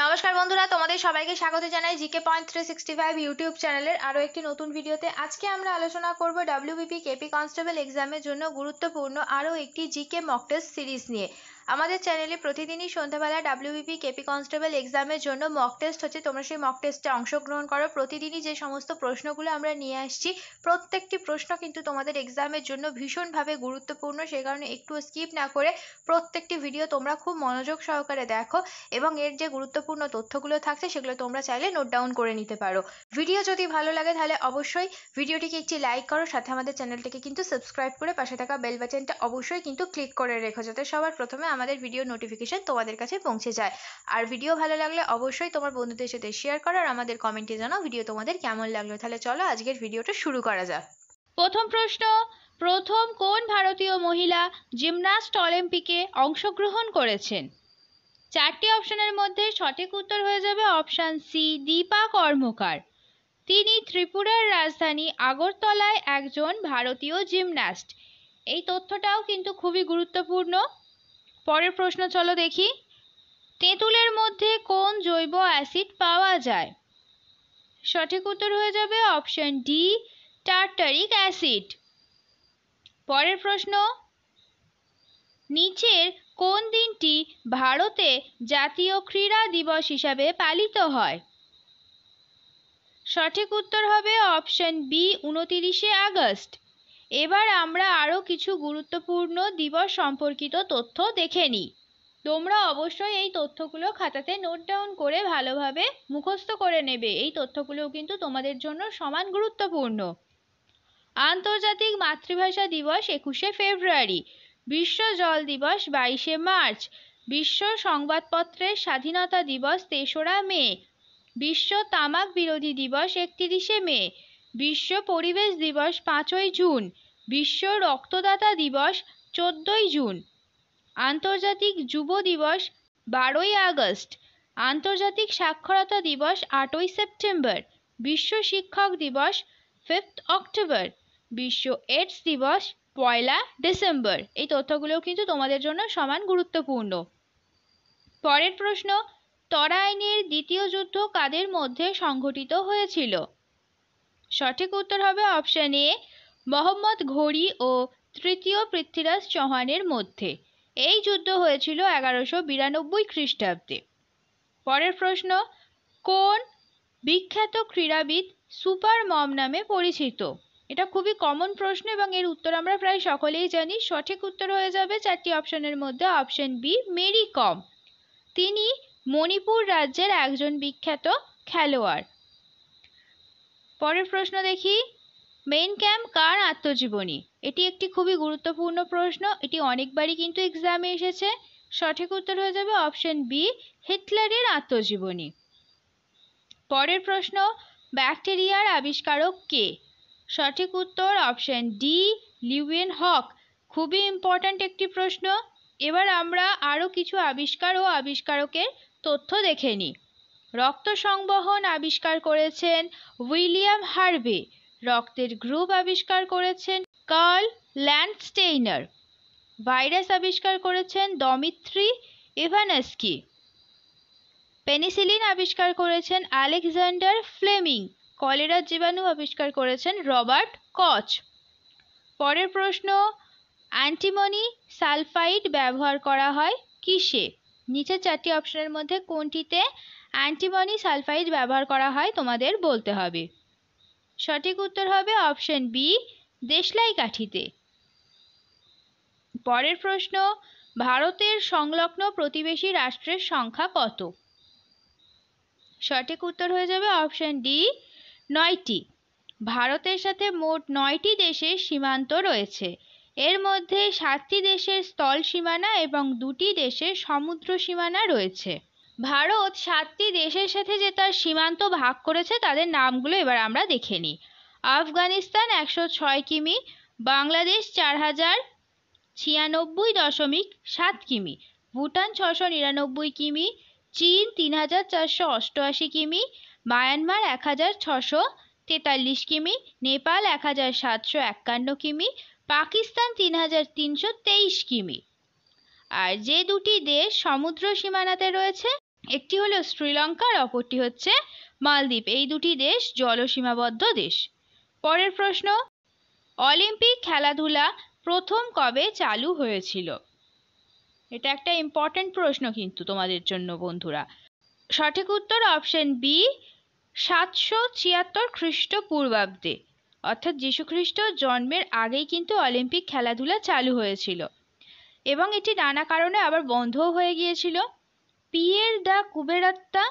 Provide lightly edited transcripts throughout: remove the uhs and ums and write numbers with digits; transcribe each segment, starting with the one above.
নমস্কার বন্ধুরা, তোমাদের সবাইকে স্বাগত জানাই জিকে পয়েন্ট 365 ইউটিউব চ্যানেলের আরো একটি নতুন ভিডিওতে। আজকে আমরা আলোচনা করব ডব্লিউবিপি কেপি কনস্টেবল এক্সামের জন্য গুরুত্বপূর্ণ আরো একটি জিকে মক টেস্ট সিরিজ নিয়ে। আমাদের চ্যানেলে প্রতিদিনই সন্ধ্যাবেলা ডব্লিউবিপি কেপি কনস্টেবল এক্সামের জন্য মক টেস্ট হচ্ছে, তোমরা সেই মক টেস্টে অংশগ্রহণ করো। প্রতিদিনই যে সমস্ত প্রশ্নগুলো আমরা নিয়ে আসছি, প্রত্যেকটি প্রশ্ন কিন্তু তোমাদের এক্সামের জন্য ভীষণভাবে গুরুত্বপূর্ণ, সেই কারণে একটু স্কিপ না করে প্রত্যেকটি ভিডিও তোমরা খুব মনোযোগ সহকারে দেখো এবং এর যে গুরুত্বপূর্ণ তথ্যগুলো থাকছে সেগুলো তোমরা চাইলে নোট ডাউন করে নিতে পারো। ভিডিও যদি ভালো লাগে তাহলে অবশ্যই ভিডিওটিকে একটি লাইক করো, সাথে আমাদের চ্যানেলটিকে কিন্তু সাবস্ক্রাইব করে পাশে থাকা বেল বাটনটা অবশ্যই কিন্তু ক্লিক করে রেখো, যাতে সবার প্রথমে আমাদের ভিডিও নোটিফিকেশন তোমাদের কাছে পৌঁছে যায়। আর ভিডিও ভালো লাগলে অবশ্যই তোমার বন্ধুদের সাথে শেয়ার করো আর আমাদের কমেন্টে জানাও ভিডিও তোমাদের কেমন লাগলো। তাহলে চলো আজকের ভিডিওটা শুরু করা যাক। প্রথম প্রশ্ন, প্রথম কোন ভারতীয় মহিলা জিমন্যাস্ট অলিম্পিকে অংশগ্রহণ করেছেন? চারটি অপশনের মধ্যে সঠিক উত্তর হয়ে যাবে অপশন সি, দীপা কর্মকার। তিনি ত্রিপুরার রাজধানী আগরতলায় একজন ভারতীয় জিমন্যাস্ট। এই তথ্যটাও কিন্তু খুবই গুরুত্বপূর্ণ। পরের প্রশ্ন চলো দেখি। তেঁতুলের মধ্যে কোন জৈব অ্যাসিড পাওয়া যায়? সঠিক উত্তর হয়ে যাবে অপশন ডি, টার্টারিক অ্যাসিড। পরের প্রশ্ন, নিচের কোন দিনটি ভারতে জাতীয় ক্রীড়া দিবস হিসাবে পালিত হয়? সঠিক উত্তর হবে অপশন বি, 29শে আগস্ট। এবার আমরা আরও কিছু গুরুত্বপূর্ণ দিবস সম্পর্কিত তথ্য দেখে নিই। তোমরা অবশ্যই এই তথ্যগুলো খাতাতে নোট ডাউন করে ভালোভাবে মুখস্থ করে নেবে। এই তথ্যগুলোও কিন্তু তোমাদের জন্য সমান গুরুত্বপূর্ণ। আন্তর্জাতিক মাতৃভাষা দিবস 21শে ফেব্রুয়ারি। বিশ্ব জল দিবস 22শে মার্চ। বিশ্ব সংবাদপত্রের স্বাধীনতা দিবস 3রা মে। বিশ্ব তামাক বিরোধী দিবস 31শে মে। বিশ্ব পরিবেশ দিবস 5ই জুন। বিশ্ব রক্তদাতা দিবস 14ই জুন। আন্তর্জাতিক যুব দিবস 12ই আগস্ট। আন্তর্জাতিক সাক্ষরতা দিবস 8ই সেপ্টেম্বর। বিশ্ব শিক্ষক দিবস 5 অক্টোবর। বিশ্ব এইডস দিবস 1 ডিসেম্বর। এই তথ্যগুলোও কিন্তু তোমাদের জন্য সমান গুরুত্বপূর্ণ। পরের প্রশ্ন, তরাইনের দ্বিতীয় যুদ্ধ কাদের মধ্যে সংঘটিত হয়েছিল? সঠিক উত্তর হবে অপশন এ, মোহাম্মদ ঘোরি ও তৃতীয় পৃথ্বীরাজ চৌহানের মধ্যে। এই যুদ্ধ হয়েছিল 1192 খ্রিস্টাব্দে। পরের প্রশ্ন, কোন বিখ্যাত ক্রীড়াবিদ সুপার মম নামে পরিচিত? এটা খুবই কমন প্রশ্ন এবং এর উত্তর আমরা প্রায় সকলেই জানি। সঠিক উত্তর হয়ে যাবে চারটি অপশনের মধ্যে অপশন বি, মেরি কম। তিনি মণিপুর রাজ্যের একজন বিখ্যাত খেলোয়াড়। পরের প্রশ্ন দেখি, মেইন ক্যাম্প কার আত্মজীবনী? এটি একটি খুবই গুরুত্বপূর্ণ প্রশ্ন, এটি অনেকবারই কিন্তু এক্সামে এসেছে। সঠিক উত্তর হয়ে যাবে অপশন বি, হিটলারের আত্মজীবনী। পরের প্রশ্ন, ব্যাকটেরিয়ার আবিষ্কারক কে? সঠিক উত্তর অপশন ডি, লিউয়েন হক। খুবই ইম্পর্ট্যান্ট একটি প্রশ্ন। এবার আমরা আরও কিছু আবিষ্কার ও আবিষ্কারকের তথ্য দেখে নিই। রক্ত সংবহন আবিষ্কার করেছেন উইলিয়াম হার্ভে। রক্তের গ্রুপ আবিষ্কার করেছেন কার্ল ল্যান্ডস্টেইনার। ভাইরাস আবিষ্কার করেছেন দমিত্রি ইভানস্কি। পেনিসিলিন আবিষ্কার করেছেন আলেকজান্ডার ফ্লেমিং। কলেরার জীবাণু আবিষ্কার করেছেন রবার্ট কচ। পরের প্রশ্ন, অ্যান্টিমনি সালফাইড ব্যবহার করা হয় কিসে? নিচের চারটি অপশনের মধ্যে কোনটিতে অ্যান্টিমনি সালফাইড ব্যবহার করা হয় তোমাদের বলতে হবে। সঠিক উত্তর হবে অপশন বি, দেশলাই কাঠিতে। পরের প্রশ্ন, ভারতের সংলগ্ন প্রতিবেশী রাষ্ট্রের সংখ্যা কত? সঠিক উত্তর হয়ে যাবে অপশন ডি, 9টি। ভারতের সাথে মোট 9টি দেশের সীমান্ত রয়েছে। এর মধ্যে 7টি দেশের স্থল সীমানা এবং 2টি দেশের সমুদ্র সীমানা রয়েছে। ভারত 7টি দেশের সাথে যে তার সীমান্ত ভাগ করেছে তাদের নামগুলো এবার আমরা দেখে নিই। আফগানিস্তান 106 কিমি, বাংলাদেশ 4096.7 কিমি, ভুটান 699 কিমি, চীন 3488 কিমি, মায়ানমার 1643 কিমি, নেপাল 1751 কিমি, পাকিস্তান 3323 কিমি। আর যে দুটি দেশ সমুদ্র সীমানাতে রয়েছে একটি হলো শ্রীলঙ্কা আর অপরটি হচ্ছে মালদ্বীপ। এই দুটি দেশ জলসীমাবদ্ধ দেশ। পরের প্রশ্ন, অলিম্পিক খেলাধুলা প্রথম কবে চালু হয়েছিল? এটা একটা ইম্পর্টেন্ট প্রশ্ন কিন্তু তোমাদের জন্য বন্ধুরা। সঠিক উত্তর অপশন বি, 776 খ্রিস্টপূর্বাব্দে, অর্থাৎ যীশুখ্রিস্ট জন্মের আগেই কিন্তু অলিম্পিক খেলাধুলা চালু হয়েছিল এবং এটি নানা কারণে আবার বন্ধও হয়ে গিয়েছিল। পিয়ের দ্য কুবেরাত্তা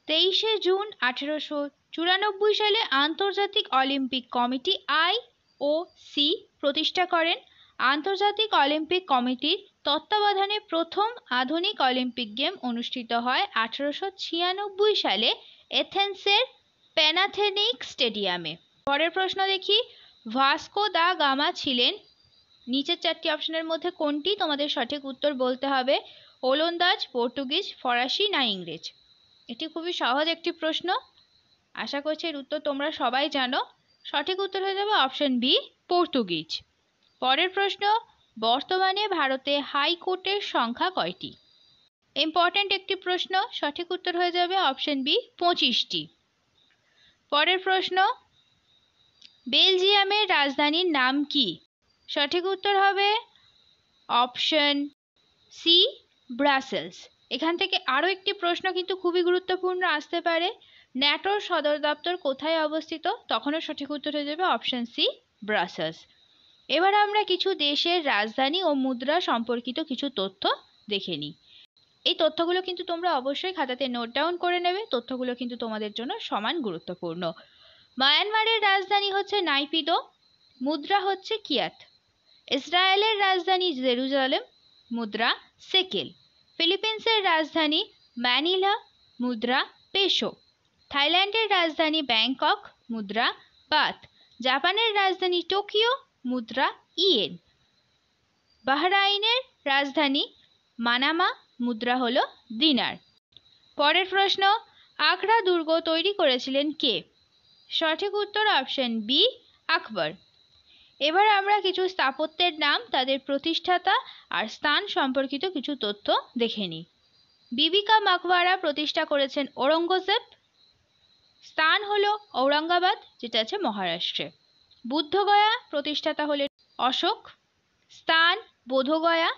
23শে জুন 1894 সালে আন্তর্জাতিক অলিম্পিক কমিটি IOC প্রতিষ্ঠা করেন। আন্তর্জাতিক অলিম্পিক কমিটির তত্ত্বাবধানে প্রথম আধুনিক অলিম্পিক গেম অনুষ্ঠিত হয় 1896 সালে এথেন্সের প্যানাথেনিক স্টেডিয়ামে। পরের প্রশ্ন দেখি, ভাস্কো দা গামা ছিলেন নিচের চারটি অপশনের মধ্যে কোনটি? তোমাদের সঠিক উত্তর বলতে হবে। ওলন্দাজ, পর্তুগিজ, ফরাসি না ইংরেজ? এটি খুবই সহজ একটি প্রশ্ন, আশা করছি এর উত্তর তোমরা সবাই জানো। সঠিক উত্তর হয়ে যাবে অপশন বি, পর্তুগিজ। পরের প্রশ্ন, বর্তমানে ভারতে হাইকোর্টের সংখ্যা কয়টি? ইম্পর্ট্যান্ট একটি প্রশ্ন, সঠিক উত্তর হয়ে যাবে অপশন বি, 25টি। পরের প্রশ্ন, বেলজিয়ামের রাজধানীর নাম কি? সঠিক উত্তর হবে অপশন সি, ব্রাসেলস। এখান থেকে আরও একটি প্রশ্ন কিন্তু খুবই গুরুত্বপূর্ণ আসতে পারে, ন্যাটোর সদর দপ্তর কোথায় অবস্থিত? তখনও সঠিক উত্তর হয়ে যাবে অপশন সি, ব্রাসেলস। এবার আমরা কিছু দেশের রাজধানী ও মুদ্রা সম্পর্কিত কিছু তথ্য দেখে নিই। এই তথ্যগুলো কিন্তু তোমরা অবশ্যই খাতাতে নোট ডাউন করে নেবে, তথ্যগুলো কিন্তু তোমাদের জন্য সমান গুরুত্বপূর্ণ। মায়ানমারের রাজধানী হচ্ছে নাইপিদো, মুদ্রা হচ্ছে কিয়াত। ইসরায়েলের রাজধানী জেরুজালেম, মুদ্রা সেকেল। ফিলিপিন্সের রাজধানী ম্যানিলা, মুদ্রা পেসো। থাইল্যান্ডের রাজধানী ব্যাংকক, মুদ্রা বাত। জাপানের রাজধানী টোকিও, মুদ্রা ইয়েন। বাহরাইনের রাজধানী মানামা, মুদ্রা হলো দিনার। পরের প্রশ্ন, আগ্রা দুর্গ তৈরি করেছিলেন কে? সঠিক উত্তর অপশন বি, আকবর। এবার আমরা কিছু স্থাপত্যের নাম, তাদের প্রতিষ্ঠাতা আর স্থান সম্পর্কিত কিছু তথ্য দেখে নিই। বিবি কা মাকবারা প্রতিষ্ঠা করেছেন ঔরঙ্গজেব, স্থান হলো ঔরঙ্গাবাদ, যেটা আছে মহারাষ্ট্রে। বুদ্ধগয়া প্রতিষ্ঠাতা হলেন অশোক, স্থান বোধগয়া,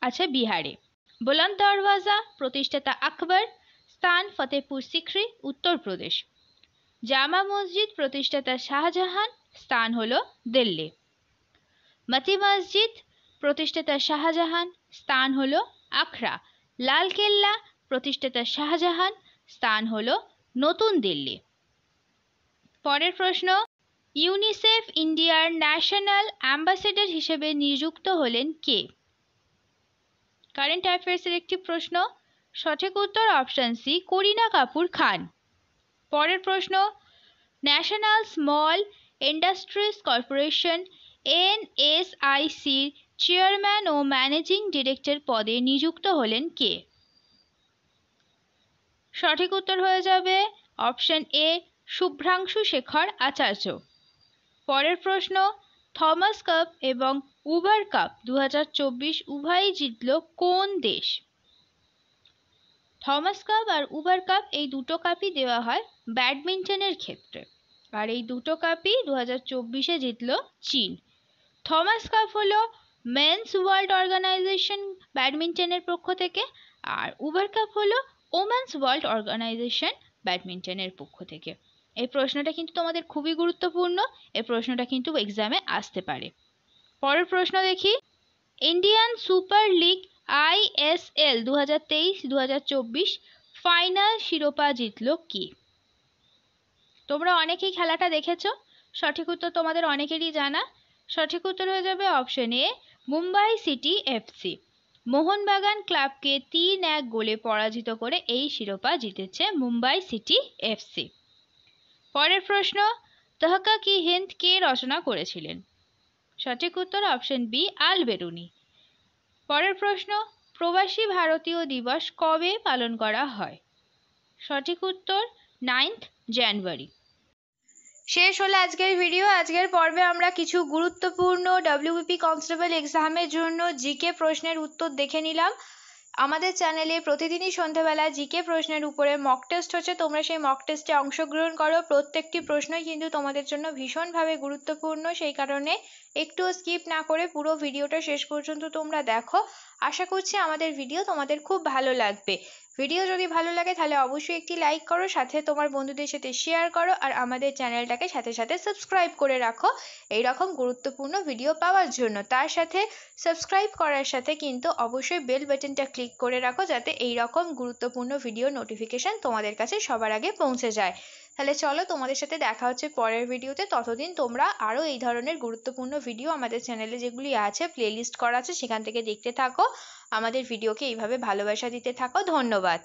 আছে বিহারে। বুলন্দ দরওয়াজা প্রতিষ্ঠাতা আকবর, স্থান ফতেহপুর সিক্রি, উত্তরপ্রদেশ। জামা মসজিদ প্রতিষ্ঠাতা শাহজাহান, স্থান হলো দিল্লি। মতি মসজিদ প্রতিষ্ঠাতা শাহজাহান, স্থান হলো আগ্রা। লালকেল্লা প্রতিষ্ঠাতা শাহজাহান, স্থান হলো নতুন দিল্লি। পরের প্রশ্ন, ইউনিসেফ ইন্ডিয়ার ন্যাশনাল অ্যাম্বাসেডর হিসেবে নিযুক্ত হলেন কে? কারেন্ট অ্যাফেয়ার্সের একটি প্রশ্ন, সঠিক উত্তর অপশন সি, করিনা কাপুর খান। পরের প্রশ্ন, ন্যাশনাল স্মল ইন্ডাস্ট্রিজ কর্পোরেশন NSICর চেয়ারম্যান ও ম্যানেজিং ডিরেক্টর পদে নিযুক্ত হলেন কে? সঠিক উত্তর হয়ে যাবে অপশন এ, শুভ্রাংশু শেখর আচার্য। পরের প্রশ্ন, থমাস কাপ এবং উবার কাপ 2024 উভয়ই জিতল কোন দেশ? থমাস কাপ আর উবার কাপ এই দুটো কাপই দেওয়া হয় ব্যাডমিন্টনের ক্ষেত্রে, আর এই দুটো কাপই 2024-এ জিতল চীন। থমাস কাপ হলো মেন্স ওয়ার্ল্ড অর্গানাইজেশন ব্যাডমিন্টনের পক্ষ থেকে, আর উবার কাপ হলো ওমেন্স ওয়ার্ল্ড অর্গানাইজেশন ব্যাডমিন্টনের পক্ষ থেকে। এই প্রশ্নটা কিন্তু তোমাদের খুবই গুরুত্বপূর্ণ, এই প্রশ্নটা কিন্তু এক্সামে আসতে পারে। পরের প্রশ্ন দেখি, Indian super league ISL 2023-2024 final শিরোপা জিতল কি? তোমরা অনেকেই খেলাটা দেখেছো, সঠিক উত্তর তোমাদের অনেকেরই জানা। সঠিক উত্তর হয়ে যাবে অপশন এ, মুম্বাই সিটি FC। মোহনবাগান ক্লাবকে 3-1 গোলে পরাজিত করে এই শিরোপা জিতেছে মুম্বাই সিটি FC। পরের প্রশ্ন, তহকা কি হিন্দ কে রচনা করেছিলেন? সঠিক উত্তর অপশন বি, আল বেরুনি। পরের প্রশ্ন, প্রবাসী ভারতীয় দিবস কবে পালন করা হয়? সঠিক উত্তর 9th জানুয়ারি। শেষ হলো আজকের ভিডিও। আজকের পর্বে আমরা কিছু গুরুত্বপূর্ণ WBP কনস্টেবল এক্সামের জন্য জিকে প্রশ্নের উত্তর দেখে নিলাম। আমাদের চ্যানেলে প্রতিদিনই সন্ধ্যাবেলা জিকে প্রশ্নের উপরে মক টেস্ট হচ্ছে, তোমরা সেই মক টেস্টে অংশগ্রহণ করো। প্রত্যেকটি প্রশ্নই কিন্তু তোমাদের জন্য ভীষণভাবে গুরুত্বপূর্ণ, সেই কারণে একটুও স্কিপ না করে পুরো ভিডিওটা শেষ পর্যন্ত তোমরা দেখো। আশা করছি আমাদের ভিডিও তোমাদের খুব ভালো লাগবে। ভিডিও যদি ভালো লাগে তাহলে অবশ্যই একটি লাইক করো, সাথে তোমার বন্ধুদের সাথে শেয়ার করো, আর আমাদের চ্যানেলটাকে সাথে সাথে সাবস্ক্রাইব করে রাখো এই রকম গুরুত্বপূর্ণ ভিডিও পাওয়ার জন্য। তার সাথে সাবস্ক্রাইব করার সাথে কিন্তু অবশ্যই বেল বাটনটা ক্লিক করে রাখো, যাতে এই রকম গুরুত্বপূর্ণ ভিডিও নোটিফিকেশন তোমাদের কাছে সবার আগে পৌঁছে যায়। তাহলে চলো, তোমাদের সাথে দেখা হচ্ছে পরের ভিডিওতে। ততদিন তোমরা আরও এই ধরনের গুরুত্বপূর্ণ ভিডিও আমাদের চ্যানেলে যেগুলি আছে, প্লেলিস্ট করা আছে, সেখান থেকে দেখতে থাকো। আমাদের ভিডিওকে এইভাবে ভালোবাসা দিতে থাকো। ধন্যবাদ।